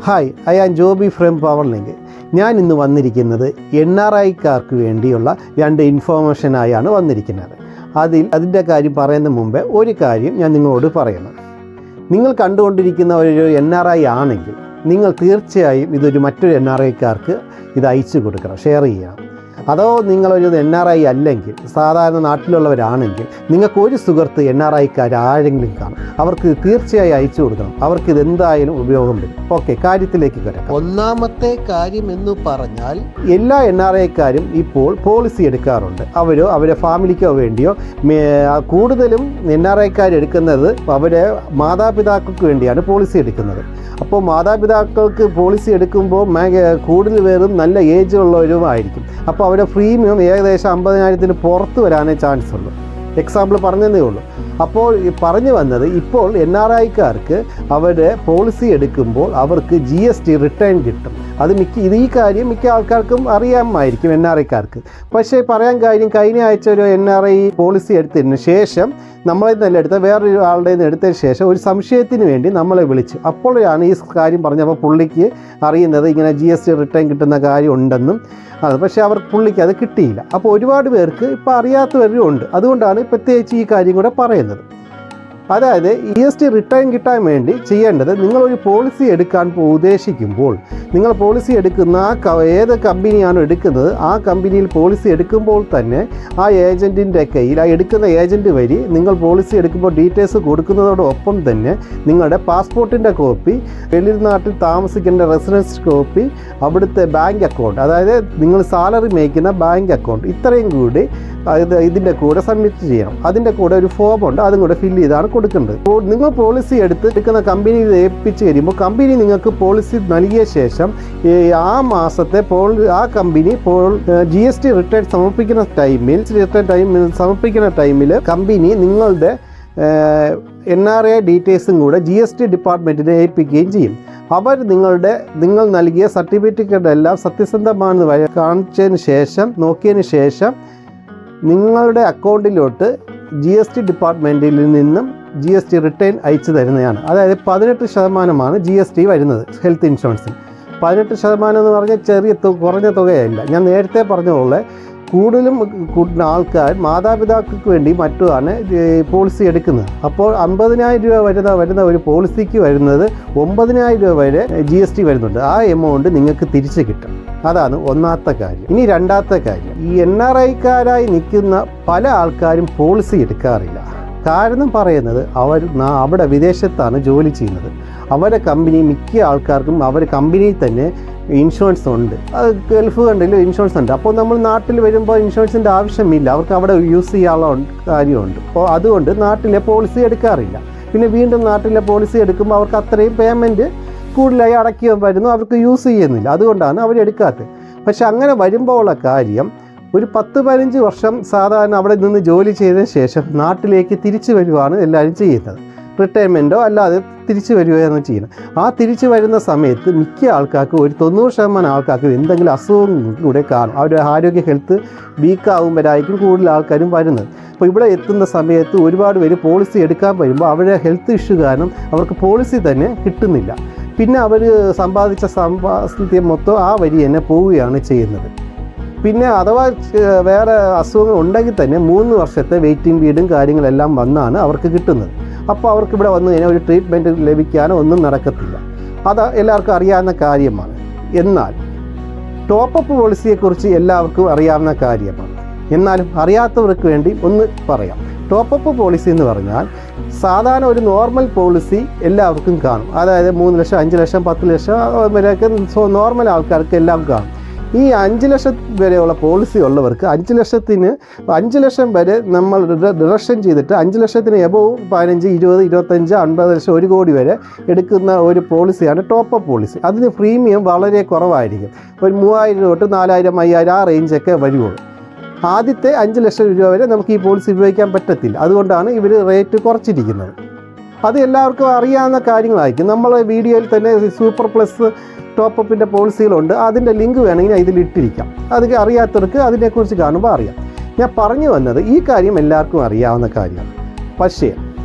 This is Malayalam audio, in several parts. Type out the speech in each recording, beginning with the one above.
Hi, I am Joby from Powerlink. ഞാൻ ഇന്ന് വന്നിരിക്കുന്നത് NRIക്കാർക്ക് വേണ്ടിയുള്ള 2 ഇൻഫോർമേഷനായാണ് വന്നിരിക്കുന്നത്. അതിൻ്റെ കാര്യം പറയുന്നതിന് മുമ്പേ ഒരു കാര്യം ഞാൻ നിങ്ങളോട് പറയണം. നിങ്ങൾ കണ്ടുകൊണ്ടിരിക്കുന്ന ഒരു NRI ആണെങ്കിൽ നിങ്ങൾ തീർച്ചയായും ഇതൊരു മറ്റൊരു NRIക്കാർക്ക് ഇത് അയച്ചു കൊടുക്കണം, ഷെയർ ചെയ്യണം. അതോ നിങ്ങളൊരു NRI അല്ലെങ്കിൽ സാധാരണ നാട്ടിലുള്ളവരാണെങ്കിൽ നിങ്ങൾക്കൊരു സുഹൃത്ത് NRIക്കാർ ആരെങ്കിലും കാണും, അവർക്ക് തീർച്ചയായും അയച്ചു കൊടുക്കണം. അവർക്ക് ഇതെന്തായാലും ഉപയോഗം വരും. ഓക്കെ, കാര്യത്തിലേക്ക് കിടക്കാം. ഒന്നാമത്തെ കാര്യം എന്ന് പറഞ്ഞാൽ എല്ലാ NRIക്കാരും ഇപ്പോൾ പോളിസി എടുക്കാറുണ്ട്. അവരോ അവരെ ഫാമിലിക്കോ വേണ്ടിയോ, കൂടുതലും NRIക്കാർ എടുക്കുന്നത് അവരെ മാതാപിതാക്കൾക്ക് വേണ്ടിയാണ് പോളിസി എടുക്കുന്നത്. അപ്പോൾ മാതാപിതാക്കൾക്ക് പോളിസി എടുക്കുമ്പോൾ കൂടുതൽ പേരും നല്ല ഏജുള്ളവരുമായിരിക്കും. അപ്പോൾ അവരുടെ പ്രീമിയം ഏകദേശം 50,000 പുറത്ത് വരാനേ ചാൻസ് ഉള്ളൂ. എക്സാമ്പിൾ പറഞ്ഞതേ ഉള്ളൂ. അപ്പോൾ പറഞ്ഞു വന്നത്, ഇപ്പോൾ NRIക്കാർക്ക് അവരുടെ പോളിസി എടുക്കുമ്പോൾ അവർക്ക് GST റിട്ടേൺ കിട്ടും. അത് ഈ കാര്യം മിക്ക ആൾക്കാർക്കും അറിയാമായിരിക്കും NRIക്കാർക്ക്. പക്ഷേ പറയാൻ കാര്യം, കഴിഞ്ഞ ആഴ്ച ഒരു NRI പോളിസി എടുത്തതിന് ശേഷം നമ്മളെ തന്നെ എടുത്ത വേറൊരു ആളുടെ നിന്ന് എടുത്തതിന് ശേഷം ഒരു സംശയത്തിന് വേണ്ടി നമ്മളെ വിളിച്ചു. അപ്പോഴാണ് ഈ കാര്യം പറഞ്ഞപ്പോൾ പുള്ളിക്ക് അറിയുന്നത് ഇങ്ങനെ GST റിട്ടേൺ കിട്ടുന്ന കാര്യം ഉണ്ടെന്നും. പക്ഷേ പുള്ളിക്ക് അത് കിട്ടിയില്ല. അപ്പോൾ ഒരുപാട് പേർക്ക് ഇപ്പോൾ അറിയാത്തവരും ഉണ്ട്. അതുകൊണ്ടാണ് പ്രത്യേകിച്ച് ഈ കാര്യം കൂടെ പറയുന്നത്. അതായത് GST റിട്ടേൺ കിട്ടാൻ വേണ്ടി ചെയ്യേണ്ടത്, നിങ്ങളൊരു പോളിസി എടുക്കാൻ ഉദ്ദേശിക്കുമ്പോൾ നിങ്ങൾ പോളിസി എടുക്കുന്ന ഏത് കമ്പനിയാണോ എടുക്കുന്നത് ആ കമ്പനിയിൽ പോളിസി എടുക്കുമ്പോൾ തന്നെ ആ ഏജൻറ്റിൻ്റെ കയ്യിൽ, ആ എടുക്കുന്ന ഏജൻറ്റ് വഴി നിങ്ങൾ പോളിസി എടുക്കുമ്പോൾ ഡീറ്റെയിൽസ് കൊടുക്കുന്നതോടൊപ്പം തന്നെ നിങ്ങളുടെ പാസ്പോർട്ടിൻ്റെ കോപ്പി, വെളിനാട്ടിൽ താമസിക്കേണ്ട റെസിഡൻസ് കോപ്പി, അവിടുത്തെ ബാങ്ക് അക്കൗണ്ട്, അതായത് നിങ്ങൾ സാലറി മേയ്ക്കുന്ന ബാങ്ക് അക്കൗണ്ട്, ഇത്രയും കൂടി ഇതിൻ്റെ കൂടെ സബ്മിറ്റ് ചെയ്യണം. അതിൻ്റെ കൂടെ ഒരു ഫോം ഉണ്ട്, അതും കൂടെ ഫില്ല് ചെയ്താണ് കൊടുക്കേണ്ടത്. അപ്പോൾ നിങ്ങൾ പോളിസി എടുക്കുന്ന കമ്പനിയിൽ ഏൽപ്പിച്ച് കഴിയുമ്പോൾ കമ്പനി നിങ്ങൾക്ക് പോളിസി നൽകിയ ശേഷം ആ മാസത്തെ ആ കമ്പനി GST റിട്ടേൺ സമർപ്പിക്കുന്ന ടൈമിൽ കമ്പനി നിങ്ങളുടെ NRI ഡീറ്റെയിൽസും കൂടെ GST ഡിപ്പാർട്ട്മെൻറ്റിനെ ഏൽപ്പിക്കുകയും ചെയ്യും. അവർ നിങ്ങൾ നൽകിയ സർട്ടിഫിക്കറ്റ് എല്ലാം സത്യസന്ധമാണെന്ന് കാണിച്ചതിന് ശേഷം, നോക്കിയതിന് ശേഷം നിങ്ങളുടെ അക്കൗണ്ടിലോട്ട് GST ഡിപ്പാർട്ട്മെൻറ്റിൽ നിന്നും GST റിട്ടേൺ അയച്ചു തരുന്നതാണ്. അതായത് 18% GST വരുന്നത് ഹെൽത്ത് ഇൻഷുറൻസിൽ. 18% എന്ന് പറഞ്ഞാൽ കുറഞ്ഞ തുകയല്ല. ഞാൻ നേരത്തെ പറഞ്ഞ പോലെ കൂടുതലും ആൾക്കാർ മാതാപിതാക്കൾക്ക് വേണ്ടി മറ്റുമാണ് പോളിസി എടുക്കുന്നത്. അപ്പോൾ 50,000 രൂപ വരുന്ന ഒരു പോളിസിക്ക് വരുന്നത് 9,000 രൂപ വരെ GST വരുന്നുണ്ട്. ആ എമൗണ്ട് നിങ്ങൾക്ക് തിരിച്ച് കിട്ടും. അതാണ് ഒന്നാമത്തെ കാര്യം. ഇനി രണ്ടാമത്തെ കാര്യം, ഈ NRIക്കാരായി നിൽക്കുന്ന പല ആൾക്കാരും പോളിസി എടുക്കാറില്ല. കാരണം പറയുന്നത്, അവിടെ വിദേശത്താണ് ജോലി ചെയ്യുന്നത്. അവരുടെ കമ്പനി, മിക്ക ആൾക്കാർക്കും അവരുടെ കമ്പനിയിൽ തന്നെ ഇൻഷുറൻസ് ഉണ്ട്. അത് ഗൾഫ് കണ്ടില്ല ഇൻഷുറൻസ് ഉണ്ട്. അപ്പോൾ നമ്മൾ നാട്ടിൽ വരുമ്പോൾ ഇൻഷുറൻസിൻ്റെ ആവശ്യമില്ല, അവർക്ക് അവിടെ യൂസ് ചെയ്യാനുള്ള കാര്യമുണ്ട്. അപ്പോൾ അതുകൊണ്ട് നാട്ടിലെ പോളിസി എടുക്കാറില്ല. പിന്നെ വീണ്ടും നാട്ടിലെ പോളിസി എടുക്കുമ്പോൾ അവർക്ക് അത്രയും പേയ്മെൻറ്റ് കൂടുതലായി അടക്കി വരുന്നു, അവർക്ക് യൂസ് ചെയ്യുന്നില്ല. അതുകൊണ്ടാണ് അവരെടുക്കാത്തത്. പക്ഷെ അങ്ങനെ വരുമ്പോൾ ഉള്ള കാര്യം, ഒരു 10-15 വർഷം സാധാരണ അവിടെ നിന്ന് ജോലി ചെയ്തതിന് ശേഷം നാട്ടിലേക്ക് തിരിച്ചു വരുവാണ് എല്ലാവരും ചെയ്യുന്നത്. റിട്ടയർമെൻറ്റോ അല്ലാതെ തിരിച്ചു വരികയാണ് ചെയ്യുന്നത്. ആ തിരിച്ചു വരുന്ന സമയത്ത് മിക്ക ആൾക്കാർക്കും, ഒരു 90% ആൾക്കാർക്കും എന്തെങ്കിലും അസുഖം കൂടെ കാണും. അവരുടെ ആരോഗ്യ ഹെൽത്ത് വീക്കാവുമ്പോഴായിരിക്കും കൂടുതൽ ആൾക്കാരും വരുന്നത്. അപ്പോൾ ഇവിടെ എത്തുന്ന സമയത്ത് ഒരുപാട് പേര് പോളിസി എടുക്കാൻ വരുമ്പോൾ അവരുടെ ഹെൽത്ത് ഇഷ്യൂ കാരണം അവർക്ക് പോളിസി തന്നെ കിട്ടുന്നില്ല. പിന്നെ അവർ സമ്പാദിച്ച സമ്പാദ്യം മൊത്തം ആ വഴി തന്നെ പോവുകയാണ് ചെയ്യുന്നത്. പിന്നെ അഥവാ വേറെ അസുഖങ്ങൾ ഉണ്ടെങ്കിൽ തന്നെ 3 വർഷത്തെ വെയിറ്റിംഗ് പീരീഡും കാര്യങ്ങളെല്ലാം വന്നാണ് അവർക്ക് കിട്ടുന്നത്. അപ്പോൾ അവർക്ക് ഇവിടെ വന്നു കഴിഞ്ഞാൽ ഒരു ട്രീറ്റ്മെൻറ്റ് ലഭിക്കാനോ ഒന്നും നടക്കത്തില്ല. അത് എല്ലാവർക്കും അറിയാവുന്ന കാര്യമാണ്. എന്നാൽ ടോപ്പപ്പ് പോളിസിയെക്കുറിച്ച് എല്ലാവർക്കും അറിയാവുന്ന കാര്യമാണ്. എന്നാലും അറിയാത്തവർക്ക് വേണ്ടി ഒന്ന് പറയാം. ടോപ്പപ്പ് പോളിസി എന്ന് പറഞ്ഞാൽ സാധാരണ ഒരു നോർമൽ പോളിസി എല്ലാവർക്കും കാണും. അതായത് 3 ലക്ഷം, 5 ലക്ഷം, 10 ലക്ഷം വരെയൊക്കെ നോർമൽ ആൾക്കാർക്ക് എല്ലാം കാണും. ഈ 5 ലക്ഷം വരെയുള്ള പോളിസി ഉള്ളവർക്ക് 5 ലക്ഷം വരെ നമ്മൾ ഡിഡക്ഷൻ ചെയ്തിട്ട് 5 ലക്ഷത്തിന് എബോവ് 15, 20, 25, 50 ലക്ഷം, 1 കോടി വരെ എടുക്കുന്ന ഒരു പോളിസിയാണ് ടോപ്പപ്പ് പോളിസി. അതിന് പ്രീമിയം വളരെ കുറവായിരിക്കും. ഒരു 3,000 തൊട്ട് 4,000, 5,000 ആ റേഞ്ചൊക്കെ വരുള്ളൂ. ആദ്യത്തെ 5 ലക്ഷം രൂപ വരെ നമുക്ക് ഈ പോളിസി ഉപയോഗിക്കാൻ പറ്റത്തില്ല. അതുകൊണ്ടാണ് ഇവർ റേറ്റ് കുറച്ചിരിക്കുന്നത്. അത് എല്ലാവർക്കും അറിയാവുന്ന കാര്യങ്ങളായിരിക്കും. നമ്മളെ വീഡിയോയിൽ തന്നെ സൂപ്പർ പ്ലസ് ടോപ്പപ്പിൻ്റെ പോളിസികളുണ്ട്. അതിൻ്റെ ലിങ്ക് വേണമെങ്കിൽ ഇതിലിട്ടിരിക്കാം. അത് അറിയാത്തവർക്ക് അതിനെക്കുറിച്ച് കാണുമ്പോൾ അറിയാം. ഞാൻ പറഞ്ഞു വന്നത് ഈ കാര്യം എല്ലാവർക്കും അറിയാവുന്ന കാര്യമാണ്. പക്ഷേ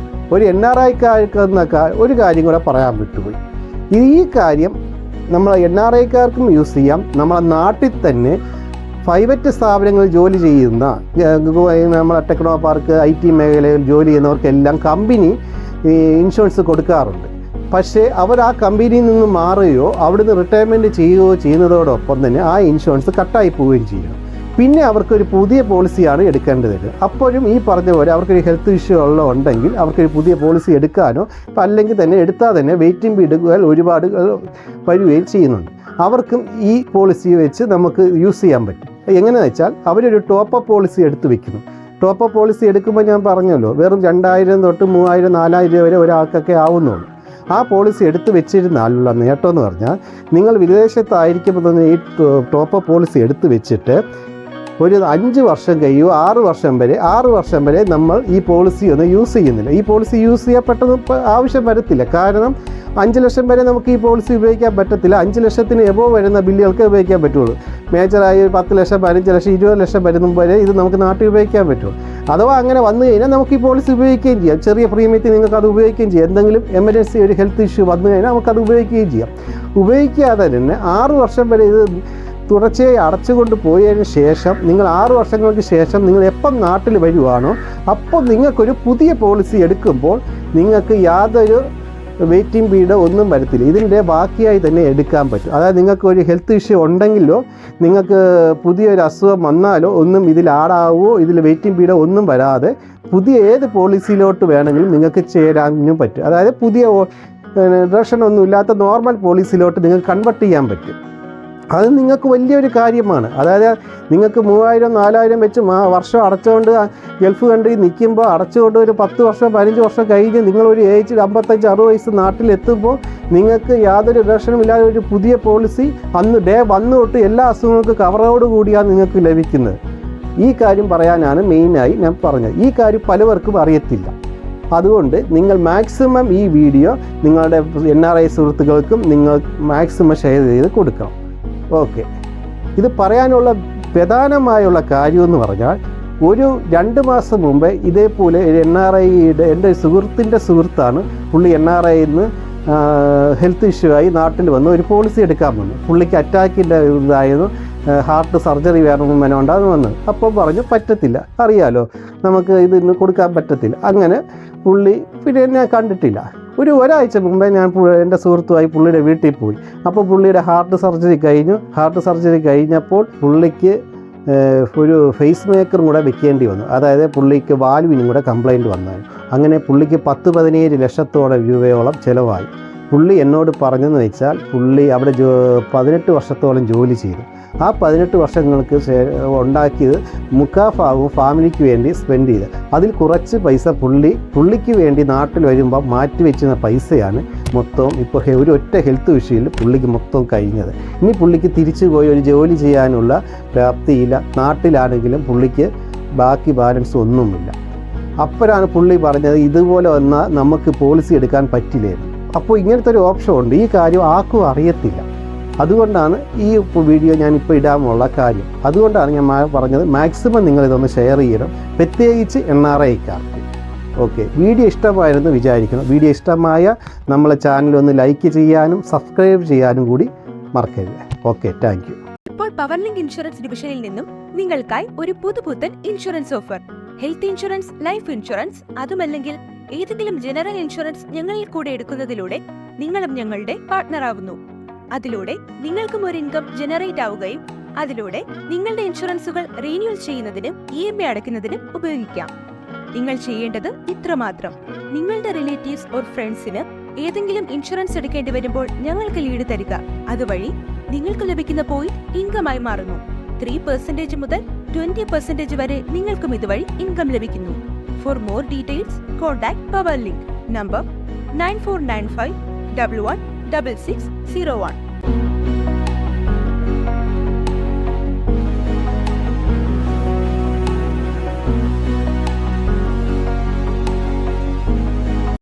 ഒരു NRIക്കാർക്ക് ഒരു കാര്യം കൂടെ പറയാൻ വിട്ടുപോയി. ഈ കാര്യം നമ്മൾ NRIക്കാർക്കും യൂസ് ചെയ്യാം. നമ്മളെ നാട്ടിൽ തന്നെ പ്രൈവറ്റ് സ്ഥാപനങ്ങളിൽ ജോലി ചെയ്യുന്ന നമ്മളെ ടെക്നോ പാർക്ക് IT മേഖലയിൽ ജോലി ചെയ്യുന്നവർക്കെല്ലാം കമ്പനി ഇൻഷുറൻസ് കൊടുക്കാറുണ്ട്. പക്ഷേ അവർ ആ കമ്പനിയിൽ നിന്ന് മാറുകയോ അവിടുന്ന് റിട്ടയർമെൻറ്റ് ചെയ്യുകയോ ചെയ്യുന്നതോടൊപ്പം തന്നെ ആ ഇൻഷുറൻസ് കട്ടായി പോവുകയും ചെയ്യണം. പിന്നെ അവർക്കൊരു പുതിയ പോളിസിയാണ് എടുക്കേണ്ടത്. അപ്പോഴും ഈ പറഞ്ഞ പോലെ അവർക്കൊരു ഹെൽത്ത് ഇഷ്യൂ ഉണ്ടെങ്കിൽ അവർക്കൊരു പുതിയ പോളിസി എടുക്കാനോ അല്ലെങ്കിൽ തന്നെ എടുത്താൽ തന്നെ വെയിറ്റിംഗ് പീരീഡുകൾ ഒരുപാട് വരികയും ചെയ്യുന്നുണ്ട്. അവർക്കും ഈ പോളിസി വെച്ച് നമുക്ക് യൂസ് ചെയ്യാൻ പറ്റും. എങ്ങനെയാണെന്ന് വെച്ചാൽ അവരൊരു ടോപ്പപ്പ് പോളിസി എടുത്ത് വെക്കുന്നു. ടോപ്പപ്പ് പോളിസി എടുക്കുമ്പോൾ ഞാൻ പറഞ്ഞല്ലോ വെറും 2000 തൊട്ട് 3000 4000 വരെ ഒരാൾക്കൊക്കെ ആവുന്നുള്ളൂ. ആ പോളിസി എടുത്ത് വെച്ചിരുന്നാലുള്ള നേട്ടം എന്ന് പറഞ്ഞാൽ നിങ്ങൾ വിദേശത്തായിരിക്കുമ്പോൾ തന്നെ ഈ ടോപ്പപ്പ് പോളിസി എടുത്ത് വെച്ചിട്ട് ഒരു 5 വർഷം കഴിയുമോ 6 വർഷം വരെ നമ്മൾ ഈ പോളിസി ഒന്നും യൂസ് ചെയ്യുന്നില്ല. ഈ പോളിസി യൂസ് ചെയ്യാൻ പെട്ടെന്ന് ആവശ്യം വരത്തില്ല. കാരണം 5 ലക്ഷം വരെ നമുക്ക് ഈ പോളിസി ഉപയോഗിക്കാൻ പറ്റത്തില്ല. 5 ലക്ഷത്തിന് എബോവ് വരുന്ന ബില്ലുകൾക്ക് ഉപയോഗിക്കാൻ പറ്റുള്ളൂ. മേജറായി 10 ലക്ഷം 15 ലക്ഷം 20 ലക്ഷം വരുന്ന വരെ ഇത് നമുക്ക് നാട്ടിൽ ഉപയോഗിക്കാൻ പറ്റുള്ളൂ. അഥവാ അങ്ങനെ വന്നു കഴിഞ്ഞാൽ നമുക്ക് ഈ പോളിസി ഉപയോഗിക്കുകയും ചെയ്യാം. ചെറിയ പ്രീമിയത്തിൽ നിങ്ങൾക്ക് അത് ഉപയോഗിക്കുകയും ചെയ്യാം. എന്തെങ്കിലും എമർജൻസി ഒരു ഹെൽത്ത് ഇഷ്യൂ വന്നു കഴിഞ്ഞാൽ നമുക്കത് ഉപയോഗിക്കുകയും ചെയ്യാം. ഉപയോഗിക്കാതെ തന്നെ 6 വർഷം വരെ ഇത് തുടർച്ചയായി അടച്ചുകൊണ്ട് പോയതിന് ശേഷം നിങ്ങൾ 6 വർഷങ്ങൾക്ക് ശേഷം നിങ്ങൾ എപ്പം നാട്ടിൽ വരുവാണോ അപ്പോൾ നിങ്ങൾക്കൊരു പുതിയ പോളിസി എടുക്കുമ്പോൾ നിങ്ങൾക്ക് യാതൊരു വെയിറ്റിംഗ് പീരീഡ് ഒന്നും വരത്തില്ല. ഇതിൻ്റെ ബാക്കിയായി തന്നെ എടുക്കാൻ പറ്റും. അതായത് നിങ്ങൾക്ക് ഒരു ഹെൽത്ത് ഇഷ്യൂ ഉണ്ടെങ്കിലോ നിങ്ങൾക്ക് പുതിയൊരു അസുഖം വന്നാലോ ഒന്നും ഇതിൽ ആടാവോ ഇതിൽ വെയിറ്റിംഗ് പീരീഡ് ഒന്നും വരാതെ പുതിയ ഏത് പോളിസിയിലോട്ട് വേണമെങ്കിലും നിങ്ങൾക്ക് ചേരാനും പറ്റും. അതായത് പുതിയ റിഡക്ഷനൊന്നും ഇല്ലാത്ത നോർമൽ പോളിസിയിലോട്ട് നിങ്ങൾക്ക് കൺവെർട്ട് ചെയ്യാൻ പറ്റും. അത് നിങ്ങൾക്ക് വലിയൊരു കാര്യമാണ്. അതായത് നിങ്ങൾക്ക് 3000 4000 വെച്ച് വർഷം അടച്ചുകൊണ്ട് ഗൾഫ് കൺട്രി നിൽക്കുമ്പോൾ അടച്ചുകൊണ്ട് ഒരു 10 വർഷം 15 വർഷം കഴിഞ്ഞ് നിങ്ങളൊരു ഏജ് 55-60 വയസ്സ് നാട്ടിലെത്തുമ്പോൾ നിങ്ങൾക്ക് യാതൊരു റിഡക്ഷനും ഇല്ലാതെ ഒരു പുതിയ പോളിസി അന്ന് ഡേ 1 തൊട്ട് എല്ലാ അസുഖങ്ങൾക്ക് കവറോട് കൂടിയാണ് നിങ്ങൾക്ക് ലഭിക്കുന്നത്. ഈ കാര്യം പറയാനാണ് മെയിനായി ഞാൻ പറഞ്ഞത്. ഈ കാര്യം പലവർക്കും അറിയത്തില്ല. അതുകൊണ്ട് നിങ്ങൾ മാക്സിമം ഈ വീഡിയോ നിങ്ങളുടെ NRI സുഹൃത്തുക്കൾക്കും നിങ്ങൾ മാക്സിമം ഷെയർ ചെയ്ത് കൊടുക്കണം. ഓക്കെ, ഇത് പറയാനുള്ള പ്രധാനമായുള്ള കാര്യമെന്ന് പറഞ്ഞാൽ ഒരു 2 മാസം മുമ്പ് ഇതേപോലെ NRIയുടെ എൻ്റെ സുഹൃത്തിൻ്റെ സുഹൃത്താണ്. പുള്ളി NRIയിൽ നിന്ന് ഹെൽത്ത് ഇഷ്യൂ ആയി നാട്ടിൽ വന്ന് ഒരു പോളിസി എടുക്കാൻ വന്നു. പുള്ളിക്ക് അറ്റാക്കിൻ്റെ ഇതായിരുന്നു, ഹാർട്ട് സർജറി വേണമെന്നുണ്ടാകുന്നു വന്നു. അപ്പോൾ പറഞ്ഞു പറ്റത്തില്ല, അറിയാലോ നമുക്ക് ഇതിന് കൊടുക്കാൻ പറ്റത്തില്ല. അങ്ങനെ പുള്ളി പിന്നെ എന്നെ കണ്ടിട്ടില്ല. ഒരാഴ്ച മുമ്പേ ഞാൻ എൻ്റെ സുഹൃത്തുമായി പുള്ളിയുടെ വീട്ടിൽ പോയി. അപ്പോൾ പുള്ളിയുടെ ഹാർട്ട് സർജറി കഴിഞ്ഞപ്പോൾ പുള്ളിക്ക് ഒരു ഫേസ് മേക്കറും കൂടെ വെക്കേണ്ടി വന്നു. അതായത് പുള്ളിക്ക് വാൽവിനും കൂടെ കംപ്ലൈൻറ്റ് വന്നായിരുന്നു. അങ്ങനെ പുള്ളിക്ക് 10-17 ലക്ഷത്തോളം രൂപയോളം ചിലവായി. പുള്ളി എന്നോട് പറഞ്ഞതെന്ന് വെച്ചാൽ പുള്ളി അവിടെ 18 വർഷത്തോളം ജോലി ചെയ്തു. ആ 18 വർഷങ്ങൾക്ക് ഉണ്ടാക്കിയത് മുക്കാഭാഗവും ഫാമിലിക്ക് വേണ്ടി സ്പെൻഡ് ചെയ്ത് അതിൽ കുറച്ച് പൈസ പുള്ളിക്ക് വേണ്ടി നാട്ടിൽ വരുമ്പോൾ മാറ്റി വെച്ചിരുന്ന പൈസയാണ് മൊത്തം ഇപ്പോൾ ഒരു ഒറ്റ ഹെൽത്ത് വിഷയത്തിൽ പുള്ളിക്ക് മൊത്തം കഴിഞ്ഞത്. ഇനി പുള്ളിക്ക് തിരിച്ചു പോയി ഒരു ജോലി ചെയ്യാനുള്ള പ്രാപ്തിയില്ല. നാട്ടിലാണെങ്കിലും പുള്ളിക്ക് ബാക്കി ബാലൻസ് ഒന്നുമില്ല. അപ്പോഴാണ് പുള്ളി പറഞ്ഞത് ഇതുപോലെ വന്നാൽ നമുക്ക് പോളിസി എടുക്കാൻ പറ്റില്ലായിരുന്നു. അപ്പോൾ ഇങ്ങനത്തെ ഒരു ഓപ്ഷൻ ഉണ്ട്. ഈ കാര്യം ആർക്കും അറിയത്തില്ല. അതുകൊണ്ടാണ് ഈ വീഡിയോ ഞാനിപ്പോൾ ഇടാനുള്ള കാര്യം. അതുകൊണ്ടാണ് ഞാൻ പറഞ്ഞത് മാക്സിമം നിങ്ങളിതൊന്ന് ഷെയർ ചെയ്യണം, പ്രത്യേകിച്ച് NRIക്കാർക്ക്. ഓക്കെ, വീഡിയോ ഇഷ്ടമായിരുന്നു വിചാരിക്കണം. വീഡിയോ ഇഷ്ടമായ നമ്മളെ ചാനലൊന്ന് ലൈക്ക് ചെയ്യാനും സബ്സ്ക്രൈബ് ചെയ്യാനും കൂടി മറക്കരുത്. Okay, thank you. ഇപ്പോൾ പവർലിങ്ക് ഇൻഷുറൻസ് ഡിവിഷനിൽ നിന്നും നിങ്ങൾക്കായി ഒരു പുതുപുത്തൻ insurance offer. Health insurance, life insurance, അതുമല്ലെങ്കിൽ ഏതെങ്കിലും ജനറൽ ഇൻഷുറൻസ് ഞങ്ങളിൽ കൂടെ എടുക്കുന്നതിലൂടെ നിങ്ങളും ഞങ്ങളുടെ പാർട്ട്ണർ ആവുന്നു. അതിലൂടെ നിങ്ങൾക്കും ഒരു ഇൻകം ജനറേറ്റ് ആവുകയും അതിലൂടെ നിങ്ങളുടെ ഇൻഷുറൻസുകൾ റീന്യൂവൽ ചെയ്യുന്നതിനും EMI അടയ്ക്കുന്നതിനും ഉപയോഗിക്കാം. നിങ്ങൾ ചെയ്യേണ്ടത് ഇത്രമാത്രം: നിങ്ങളുടെ റിലേറ്റീവ്സ് ഓർ ഫ്രണ്ട്സിന് ഏതെങ്കിലും ഇൻഷുറൻസ് എടുക്കേണ്ടി വരുമ്പോൾ ഞങ്ങൾക്ക് ലീഡ് തരിക. അതുവഴി നിങ്ങൾക്ക് ലഭിക്കുന്ന പോയിന്റ് ഇൻകമായി മാറുന്നു. 3% മുതൽ 20% വരെ നിങ്ങൾക്കും ഇതുവഴി ഇൻകം ലഭിക്കുന്നു. For more details contact Powerlink number 9495 11 6601.